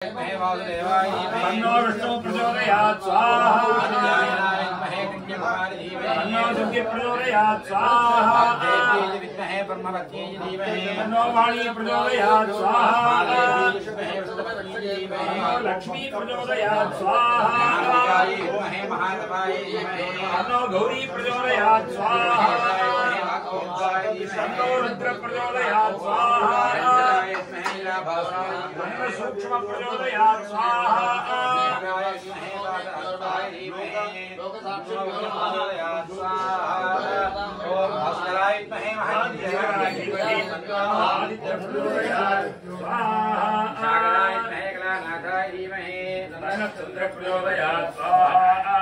तन्नो विष्णु प्रचोदयात् स्वाहा तन्नो दुर्गे प्रचोदयात् स्वाहा तन्नो वाणी प्रचोदयात् स्वाहा लक्ष्मी प्रचोदयात् स्वाहा तन्नो गौरी प्रचोदयात् स्वाहा तन्नो रुद्र प्रचोदयात् स्वाहा तन्नो सूक्ष्म प्रचोदयात् स्वाहा ओम भास्कराय विद्महे महादेवाय आदित्य प्रचोदयात् स्वाहा सागराय विद्महे गणानाथाय धीमहि चंद्र प्रचोदयात् स्वाहा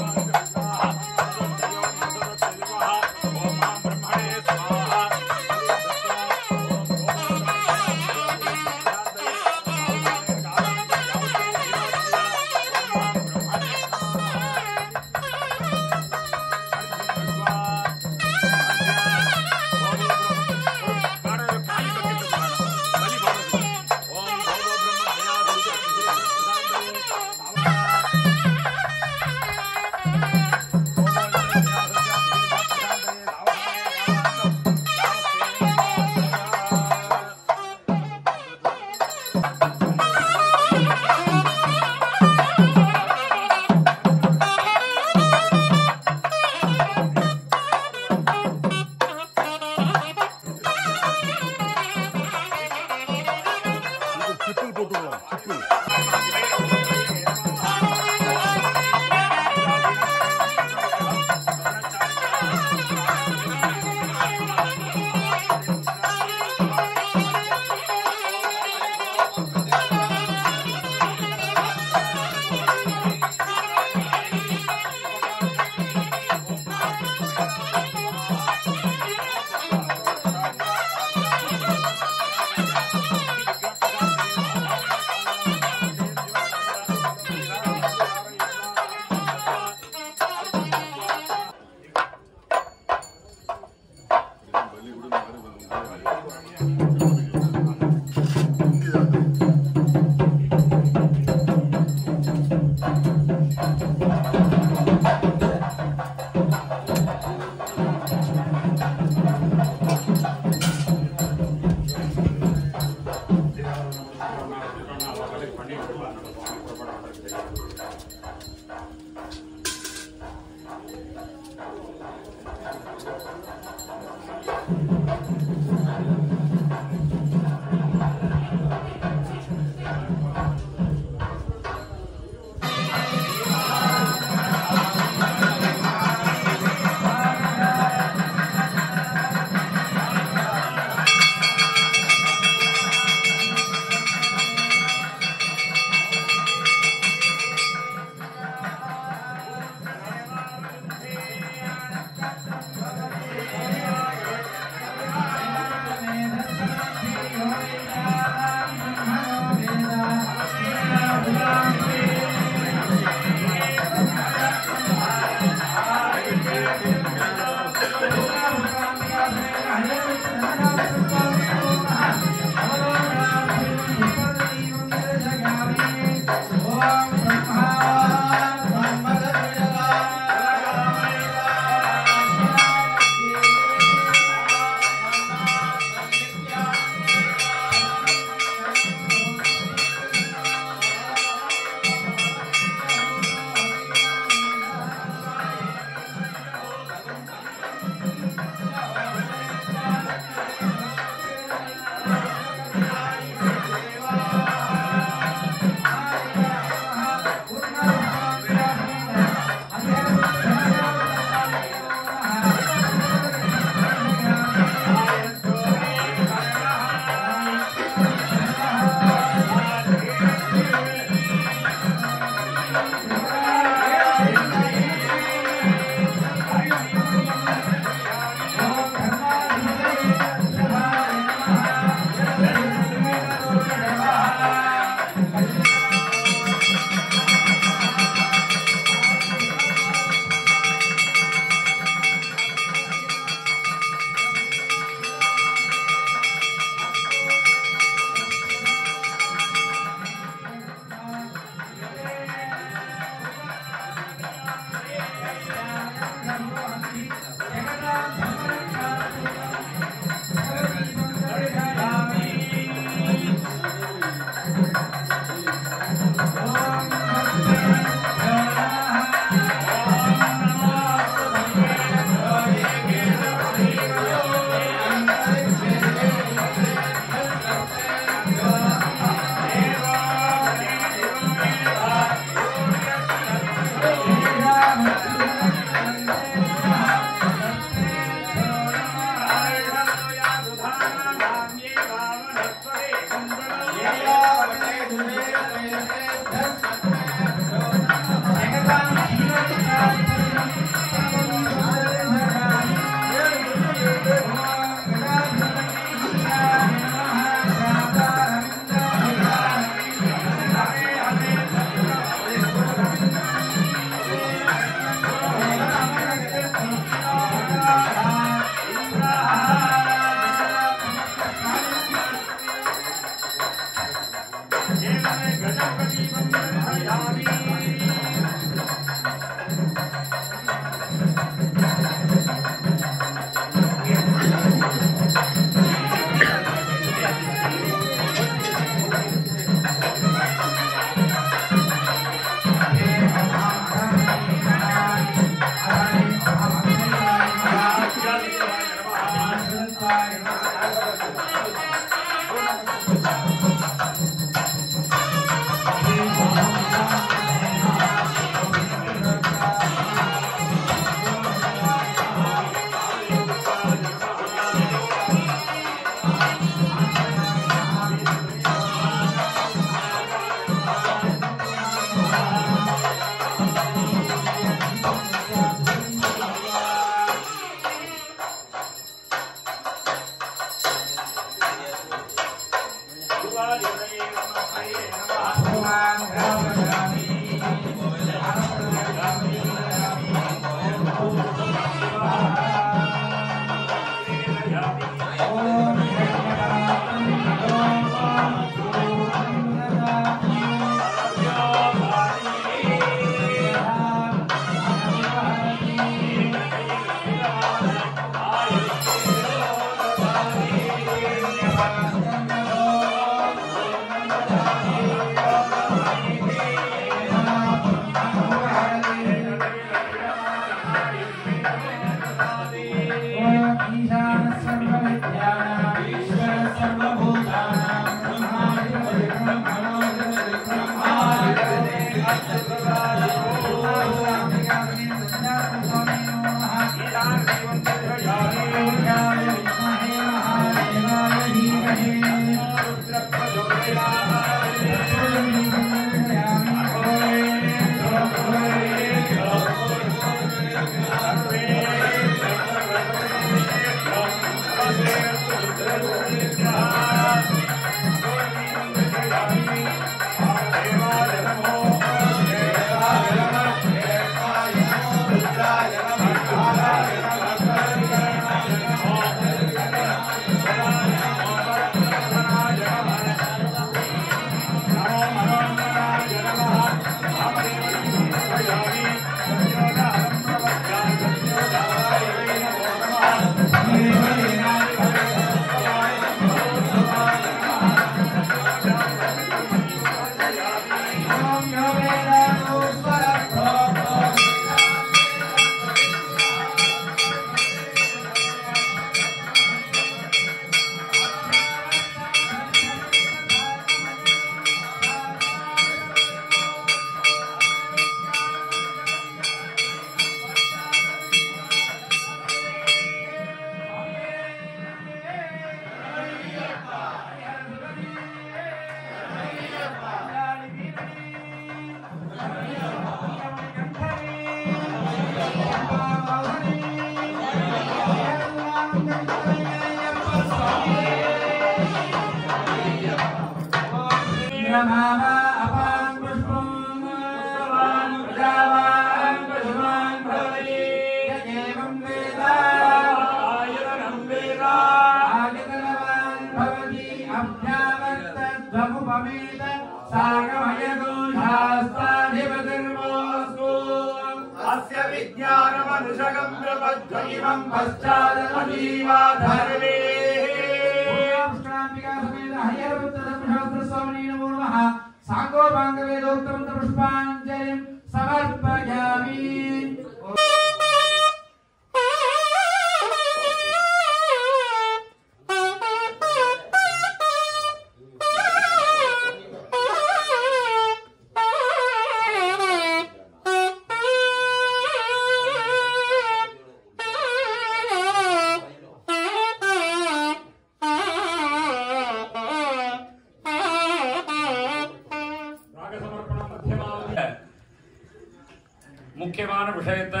முக்கியமான விஷயத்தை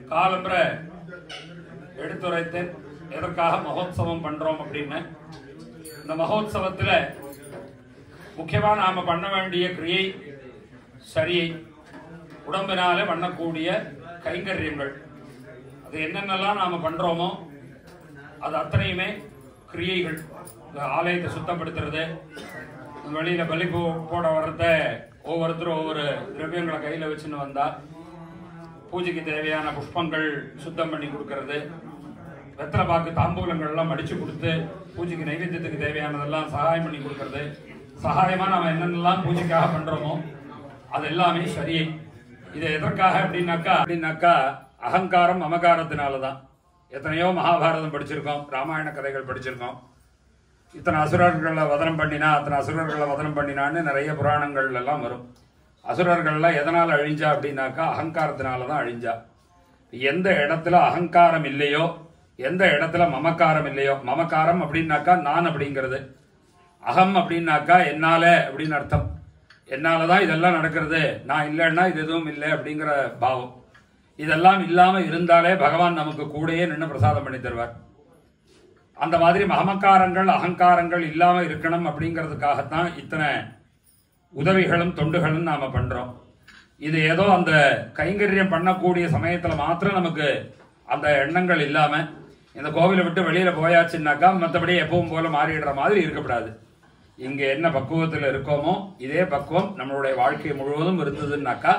காலம்பர எடுத்துரைத்தேன். எதற்காக மகோத்சவம் பண்றோம் அப்படின்னு. இந்த மகோத்சவத்துல முக்கியமா நாம பண்ண வேண்டிய கிரியை சரியை, உடம்பினால பண்ணக்கூடிய கைங்கரியங்கள், அது என்னென்னலாம் நாம பண்றோமோ அது அத்தனையுமே கிரியைகள். ஆலயத்தை சுத்தப்படுத்துறது, வெளியில பலி போட வர்றத ஒவ்வொருத்தரும் ஒவ்வொரு திரவியங்களை கையில வச்சுன்னு வந்தா பூஜைக்கு தேவையான புஷ்பங்கள் சுத்தம் பண்ணி கொடுக்கறது, வெத்தலை பாக்கு தாம்பூலங்கள்லாம் மடிச்சு கொடுத்து பூஜைக்கு நைவேத்தியத்துக்கு தேவையானதெல்லாம் சகாயம் பண்ணி கொடுக்கறது. சகாயமா நாம என்னென்னலாம் பூஜைக்காக பண்றோமோ அது எல்லாமே சரியை. இது எதற்காக அப்படின்னாக்கா அகங்காரம் மமகாரத்தினாலதான். எத்தனையோ மகாபாரதம் படிச்சிருக்கோம், ராமாயண கதைகள் படிச்சிருக்கோம். இத்தனை அசுரர்களை வதனம் பண்ணினா அத்தனை அசுரர்களை வதனம் பண்ணினான்னு நிறைய புராணங்கள் எல்லாம் வரும். அசுரர்கள்லாம் எதனால அழிஞ்சா அப்படின்னாக்கா அகங்காரத்தினாலதான் அழிஞ்சா. எந்த இடத்துல அகங்காரம் இல்லையோ, எந்த இடத்துல மமக்காரம் இல்லையோ, மமக்காரம் அப்படின்னாக்கா நான் அப்படிங்கிறது, அகம் அப்படின்னாக்கா என்னால அப்படின்னு அர்த்தம். என்னாலதான் இதெல்லாம் நடக்கிறது, நான் இல்லைன்னா இது எதுவும் இல்லை அப்படிங்கிற பாவம். இதெல்லாம் இல்லாம இருந்தாலே பகவான் நமக்கு கூடயே நின்று பிரசாதம் பண்ணி தருவார். அந்த மாதிரி மமக்காரங்கள் அகங்காரங்கள் இல்லாம இருக்கணும் அப்படிங்கிறதுக்காகத்தான் இத்தனை உதவிகளும் தொண்டுகளும் நாம பண்றோம். இது ஏதோ அந்த கைங்கரியம் பண்ணக்கூடிய சமயத்துல மாத்திரம் நமக்கு அந்த எண்ணங்கள் இல்லாம இந்த கோவிலை விட்டு வெளியில போயாச்சுன்னாக்கா மற்றபடி எப்பவும் போல மாறிடுற மாதிரி இருக்கக்கூடாது. இங்க என்ன பக்குவத்தில் இருக்கோமோ இதே பக்குவம் நம்மளுடைய வாழ்க்கை முழுவதும் இருந்ததுன்னாக்கா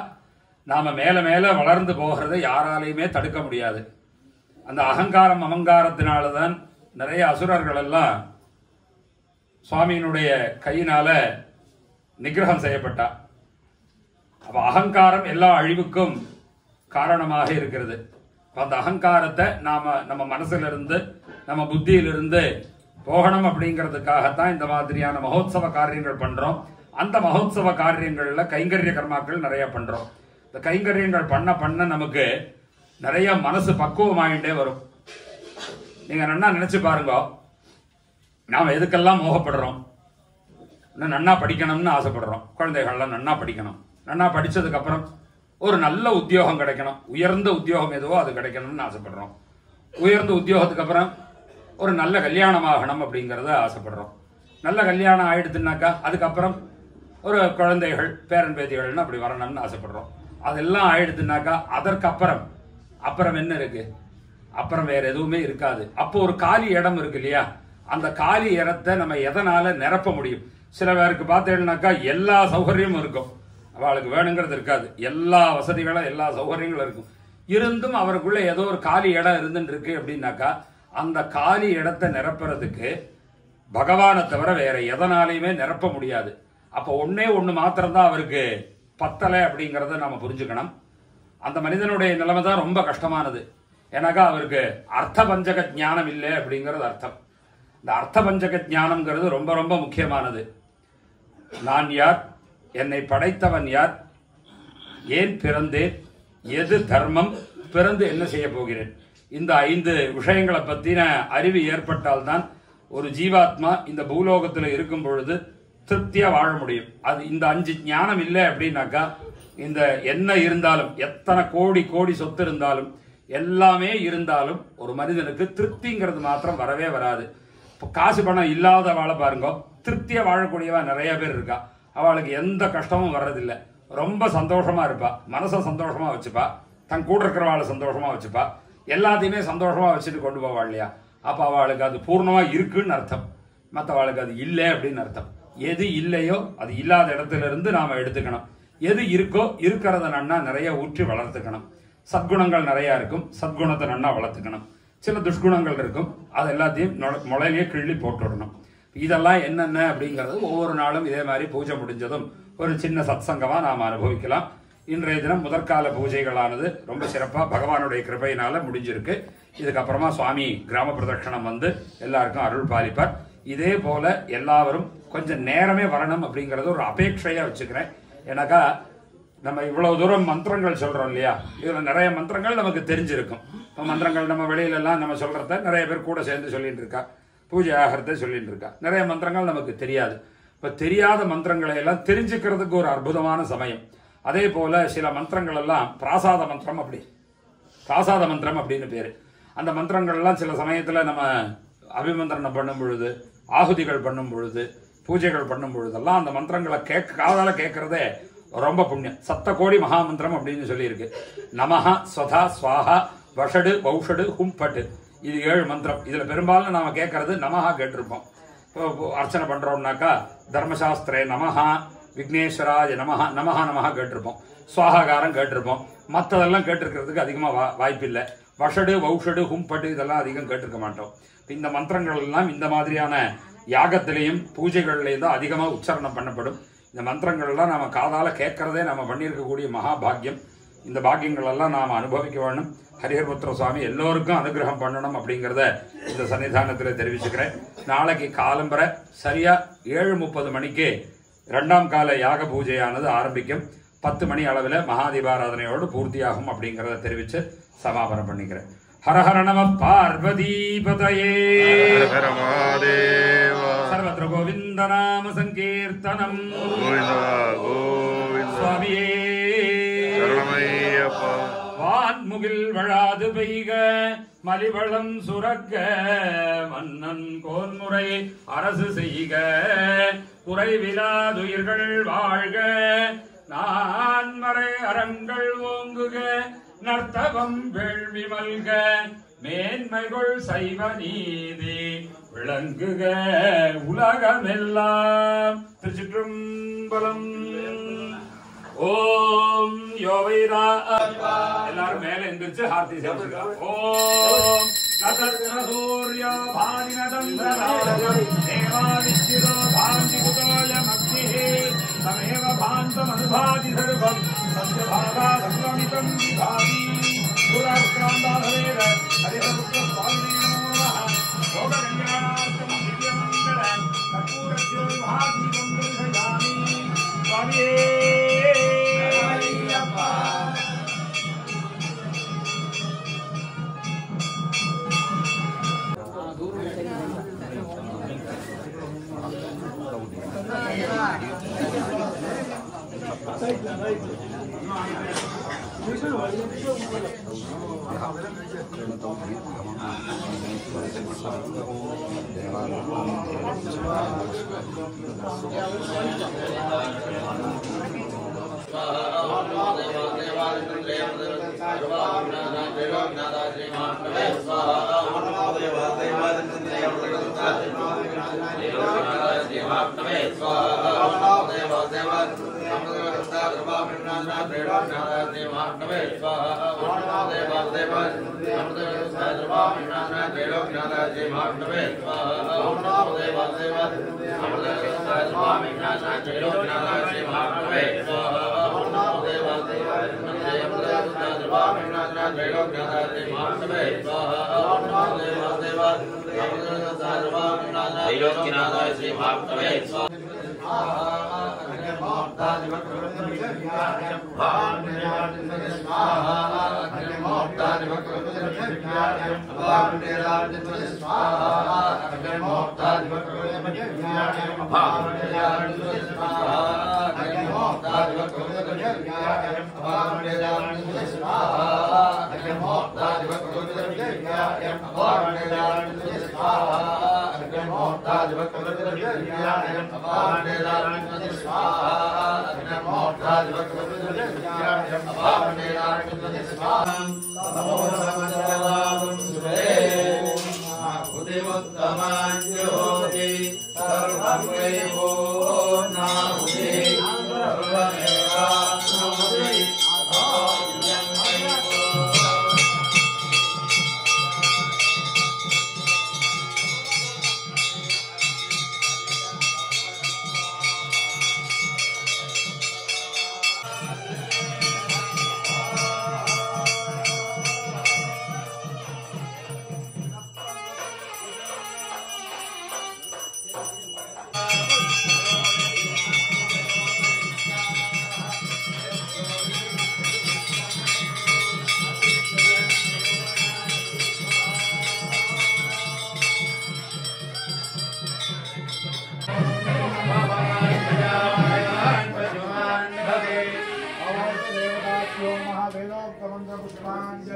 நாம மேல மேல வளர்ந்து போகிறதை யாராலையுமே தடுக்க முடியாது. அந்த அகங்காரம் அகங்காரத்தினாலதான் நிறைய அசுரர்கள் எல்லாம் சுவாமியினுடைய கையினால நிகிரகம் செய்யப்பட்டா. அப்ப அகங்காரம் எல்லா அழிவுக்கும் காரணமாக இருக்கிறது. அந்த அகங்காரத்தை நம்ம மனசுல இருந்து நம்ம புத்தியிலிருந்து போகணும் அப்படிங்கிறதுக்காகத்தான் இந்த மாதிரியான மகோத்சவ காரியங்கள் பண்றோம். அந்த மகோத்சவ காரியங்கள்ல கைங்கரிய கர்மாக்கள் நிறைய பண்றோம். இந்த கைங்கரியங்கள் பண்ண நமக்கு நிறைய மனசு பக்குவமாயிட்டே வரும். நீங்க நன்னா நினைச்சு பாருங்க, நாம எதுக்கெல்லாம் மோகப்படுறோம். நன்னா படிக்கணும்னு ஆசைப்படுறோம். குழந்தைகள்லாம் நன்னா படிக்கணும், நன்னா படிச்சதுக்கு அப்புறம் ஒரு நல்ல உத்தியோகம் கிடைக்கணும், உயர்ந்த உத்தியோகம் எதுவோ அது கிடைக்கணும்னு ஆசைப்படுறோம். உயர்ந்த உத்தியோகத்துக்கு அப்புறம் ஒரு நல்ல கல்யாணம் ஆகணும் அப்படிங்கறத ஆசைப்படுறோம். நல்ல கல்யாணம் ஆயிடுதுன்னாக்கா அதுக்கப்புறம் ஒரு குழந்தைகள் பேரன் பேத்திகள்னு அப்படி வரணும்னு ஆசைப்படுறோம். அதெல்லாம் ஆயிடுதுன்னாக்கா அதற்கு அப்புறம் என்ன இருக்கு? அப்புறம் வேற எதுவுமே இருக்காது. அப்போ ஒரு காலி இடம் இருக்கு இல்லையா, அந்த காலி இடத்தை நம்ம எதனால நிரப்ப முடியும்? சில பேருக்கு பார்த்தேன்னாக்கா எல்லா சௌகரியமும் இருக்கும், அவளுக்கு வேணுங்கிறது இருக்காது. எல்லா வசதிகளும் எல்லா சௌகரியங்களும் இருக்கும், இருந்தும் அவருக்குள்ள ஏதோ ஒரு காலி இடம் இருந்துட்டு இருக்கு அப்படின்னாக்கா அந்த காலி இடத்தை நிரப்புறதுக்கு பகவானை தவிர வேற எதனாலையுமே நிரப்ப முடியாது. அப்போ ஒண்ணு மாத்திரம்தான் அவருக்கு பத்தலை அப்படிங்கறத நாம புரிஞ்சுக்கணும். அந்த மனிதனுடைய நிலைமை தான் ரொம்ப கஷ்டமானது. ஏன்னாக்கா அவருக்கு அர்த்த பஞ்சக ஞானம் இல்லை அப்படிங்கிறது அர்த்தம். இந்த அர்த்த பஞ்சக ஞானம்ங்கிறது ரொம்ப ரொம்ப முக்கியமானது. நான் யார், என்னை படைத்தவன் யார், ஏன் பிறந்தேன், எது தர்மம், பிறந்து என்ன செய்ய போகிறேன், இந்த 5 விஷயங்களை பத்தின அறிவு ஏற்பட்டால்தான் ஒரு ஜீவாத்மா இந்த பூலோகத்தில் இருக்கும் பொழுது திருப்தியா வாழ முடியும். அது இந்த 5 ஞானம் இல்லை அப்படின்னாக்கா இந்த என்ன இருந்தாலும், எத்தனை கோடி கோடி சொத்து இருந்தாலும், எல்லாமே இருந்தாலும் ஒரு மனிதனுக்கு திருப்திங்கிறது மாத்திரம் வரவே வராது. காசு பணம் இல்லாத வாழை பாருங்க, திருப்தியா வாழக்கூடியவா நிறைய பேர் இருக்கா. அவளுக்கு எந்த கஷ்டமும் வர்றதில்லை, ரொம்ப சந்தோஷமா இருப்பா, மனசை சந்தோஷமா வச்சுப்பா, தன் கூட இருக்கிறவாளை சந்தோஷமா வச்சுப்பா, எல்லாத்தையுமே சந்தோஷமா வச்சுட்டு கொண்டு போவா இல்லையா. அப்ப அவளுக்கு அது பூர்ணமா இருக்குன்னு அர்த்தம், மற்றவாளுக்கு அது இல்லை அப்படின்னு அர்த்தம். எது இல்லையோ அது இல்லாத இடத்துல இருந்து நாம எடுத்துக்கணும், எது இருக்கோ இருக்கிறத நன்னா நிறைய ஊற்றி வளர்த்துக்கணும். சத்குணங்கள் நிறைய இருக்கும், சத்குணத்தை நன்னா வளர்த்துக்கணும். சில துஷ்குணங்கள் இருக்கும், அது எல்லாத்தையும் முளையிலேயே கிள்ளி போட்டுடணும். இதெல்லாம் என்னென்ன அப்படிங்கிறது ஒவ்வொரு நாளும் இதே மாதிரி பூஜை முடிஞ்சதும் ஒரு சின்ன சத்சங்கமா நாம் அனுபவிக்கலாம். இன்றைய தினம் முதற்கால பூஜைகளானது ரொம்ப சிறப்பா பகவானுடைய கிருபையினால முடிஞ்சிருக்கு. இதுக்கப்புறமா சுவாமி கிராம பிரதட்சணம் வந்து எல்லாருக்கும் அருள் பாலிப்பார். இதே போல எல்லாரும் கொஞ்சம் நேரமே வரணும் அப்படிங்கறது ஒரு அபேட்சையா வச்சுக்கிறேன். ஏன்னாக்கா நம்ம இவ்வளவு தூரம் மந்திரங்கள் சொல்றோம் இல்லையா, இதுல நிறைய மந்திரங்கள் நமக்கு தெரிஞ்சிருக்கும். மந்திரங்கள் நம்ம வெளியில எல்லாம் நம்ம சொல்றத நிறைய பேர் கூட சேர்ந்து சொல்லிட்டு இருக்கா, பூஜை ஆகிறத சொல்லிட்டு இருக்கா. நிறைய மந்திரங்கள் நமக்கு தெரியாது. இப்ப தெரியாத மந்திரங்களை எல்லாம் தெரிஞ்சுக்கிறதுக்கு ஒரு அற்புதமான சமயம். அதே போல சில மந்திரங்கள் எல்லாம் பிராசாத மந்திரம் அப்படின்னு பேரு. அந்த மந்திரங்கள்லாம் சில சமயத்துல நம்ம அபிமந்திரணம் பண்ணும் பொழுது, ஆகுதிகள் பண்ணும் பொழுது, பூஜைகள் பண்ணும் பொழுதெல்லாம் அந்த மந்திரங்களை காதால கேட்கறதே ரொம்ப புண்ணியம். சப்தகோடி மகாமந்திரம் அப்படின்னு சொல்லியிருக்கு. நமஹ, ஸ்வதா, ஸ்வாஹா, வஷடு, வௌஷடு, ஹும்பட்டு, இது 7 மந்திரம். இதுல பெரும்பாலும் நாம கேட்கறது நமஹா கேட்டிருப்போம். அர்ச்சனை பண்றோம்னாக்கா தர்மசாஸ்திரே நமஹா, விக்னேஸ்வராய நமஹா, நமஹா கேட்டிருப்போம். சுவாகாரம் கேட்டிருப்போம். மற்றதெல்லாம் கேட்டிருக்கிறதுக்கு அதிகமா வாய்ப்பில்லை. வஷடு, வௌஷடு, ஹும்பட்டு இதெல்லாம் அதிகம் கேட்டிருக்க மாட்டோம். இந்த மந்திரங்கள் எல்லாம் இந்த மாதிரியான யாகத்திலையும் பூஜைகள்லையும் தான் அதிகமா உச்சாரணம் பண்ணப்படும். இந்த மந்திரங்கள் எல்லாம் நாம காதால கேட்கறதே நம்ம பண்ணியிருக்கக்கூடிய மகாபாகியம். இந்த பாக்கியங்கள் எல்லாம் நாம அனுபவிக்க வேணும். ஹரிஹரபுத்திர சுவாமி எல்லோருக்கும் அனுகிரகம் பண்ணணும் அப்படிங்கிறத இந்த சன்னிதானத்தில் தெரிவிச்சுக்கிறேன். நாளைக்கு காலம்பரை சரியா 7:30 மணிக்கு 2ஆம் கால யாக பூஜையானது ஆரம்பிக்கும். 10 மணி அளவில் மகாதீபாராதனையோடு பூர்த்தியாகும் அப்படிங்கிறத தெரிவித்து சமாபனம் பண்ணிக்கிறேன். ஹரஹர நம பார்வதீபதயே. சர்வத்ர கோவிந்த நாம சங்கீர்த்தனம். சுவாமியே வான்முகில் வழாது பெய்க, மலிவளம் சுரக்க, மன்னன் கோன்முறை அரசு செய்க, குறைவிலாதுயிர்கள் வாழ்க, நான்மறை அறங்கள் ஓங்குக, நர்த்தவம் வேள்வி மல்க, மேன்மைகள் சைவ நீதி விளங்குக உலகமெல்லாம். திருச்சிற்றம்பலம். ஓம் யோவைரா. எல்லாரும் மேல எந்திரிச்சு ஹார்த்தி சேர்த்துக்கலாம். ஓம் நதசூர்யா பாதிநதந்திரராஜம் தேவாதிச்சிரோ பாந்திகுதோய மக்னிஹே தமேவ பாந்தம் அனுபாதி சர்வம் சத்ய பாகா சத்வமிதம் விபாதி புரக்ராந்தாதவேர ஹரிஹரபுத்திர சுவாமினே நமோ நமः. லோககல்யாணார்த்தம் திவ்யமங்கள கற்பூரஜ்யோதி மகாதீபம் தரிசயாமி. சுவாமியே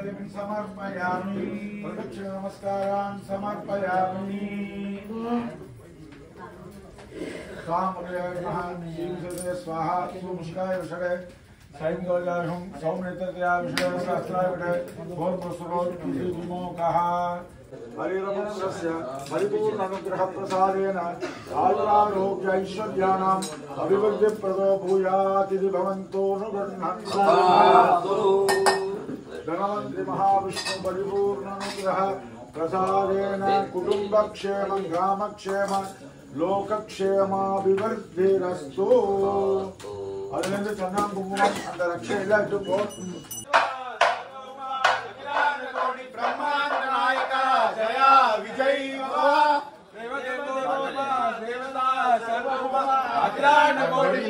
अर्घ्यं समर्पयामि प्रदक्षिण नमस्कारान् समर्पयामि स्वामृगः स्वाहा सुमुष्काय विषये सैंगोजाहं सौम्यतया विषये सहस्राय विषये भोर्मसुरोत्किमोकः हरिरमणस्य परिपूर्ण अनुग्रह प्रसादेन आयुरारोग्य ऐश्वर्याणाम् अभिवृद्धिप्रदो भूयातिथि भवन्तो नुगृह्णन्तु धनवन्ति महाविष्णु परिपूर्ण अनुग्रह प्रसादेन कुटुम्बक्षेमं ग्रामक्षेमं लोकक्षेमाभिवृद्धिरस्तु அதிலிருந்து சந்தனம் குங்குமம் அந்த ரட்சை எல்லாம் எடுத்து போ ब्रह्मांड नायक जया विजय देवता सर्वभूमा अखिलांड कोटि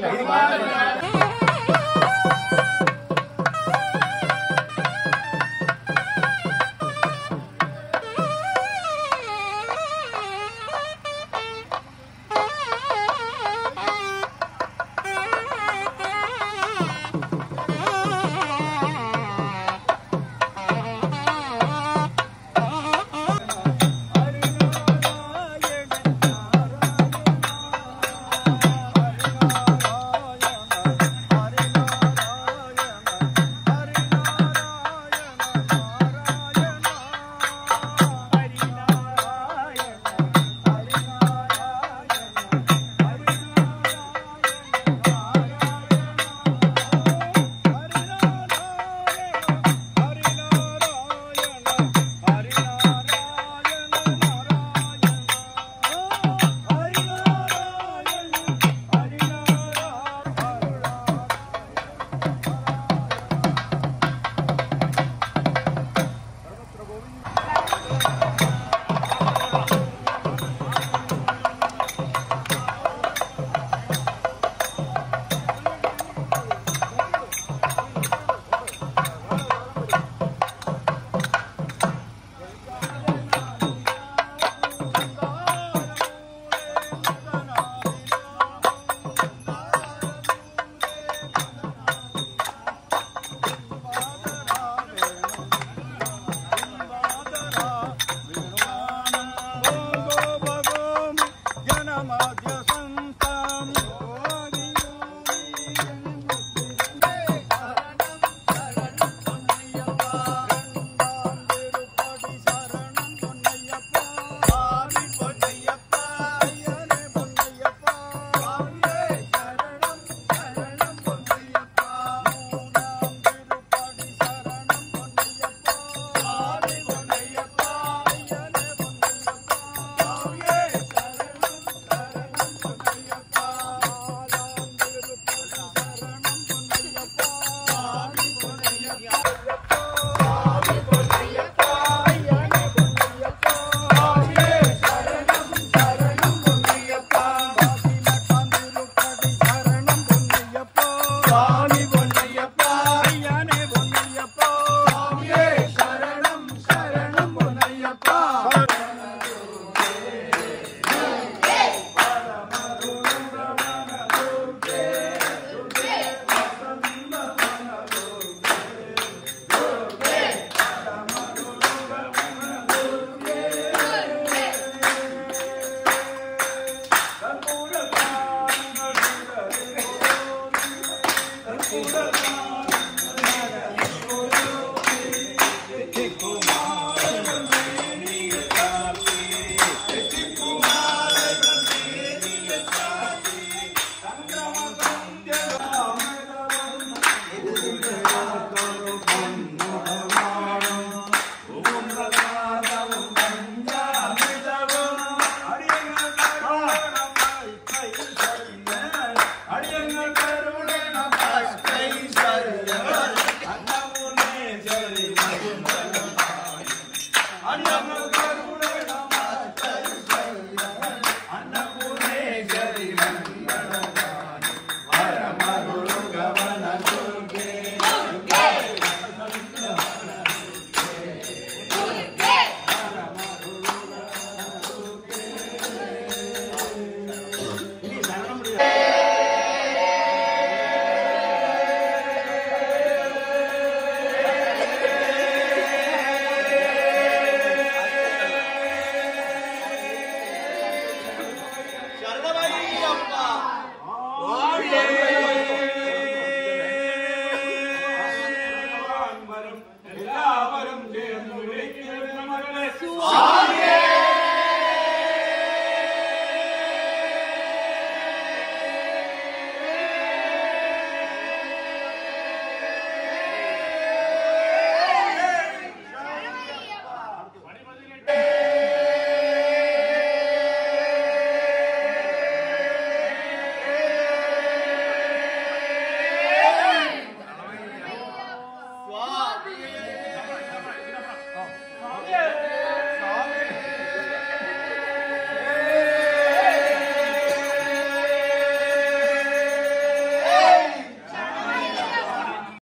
கருணவ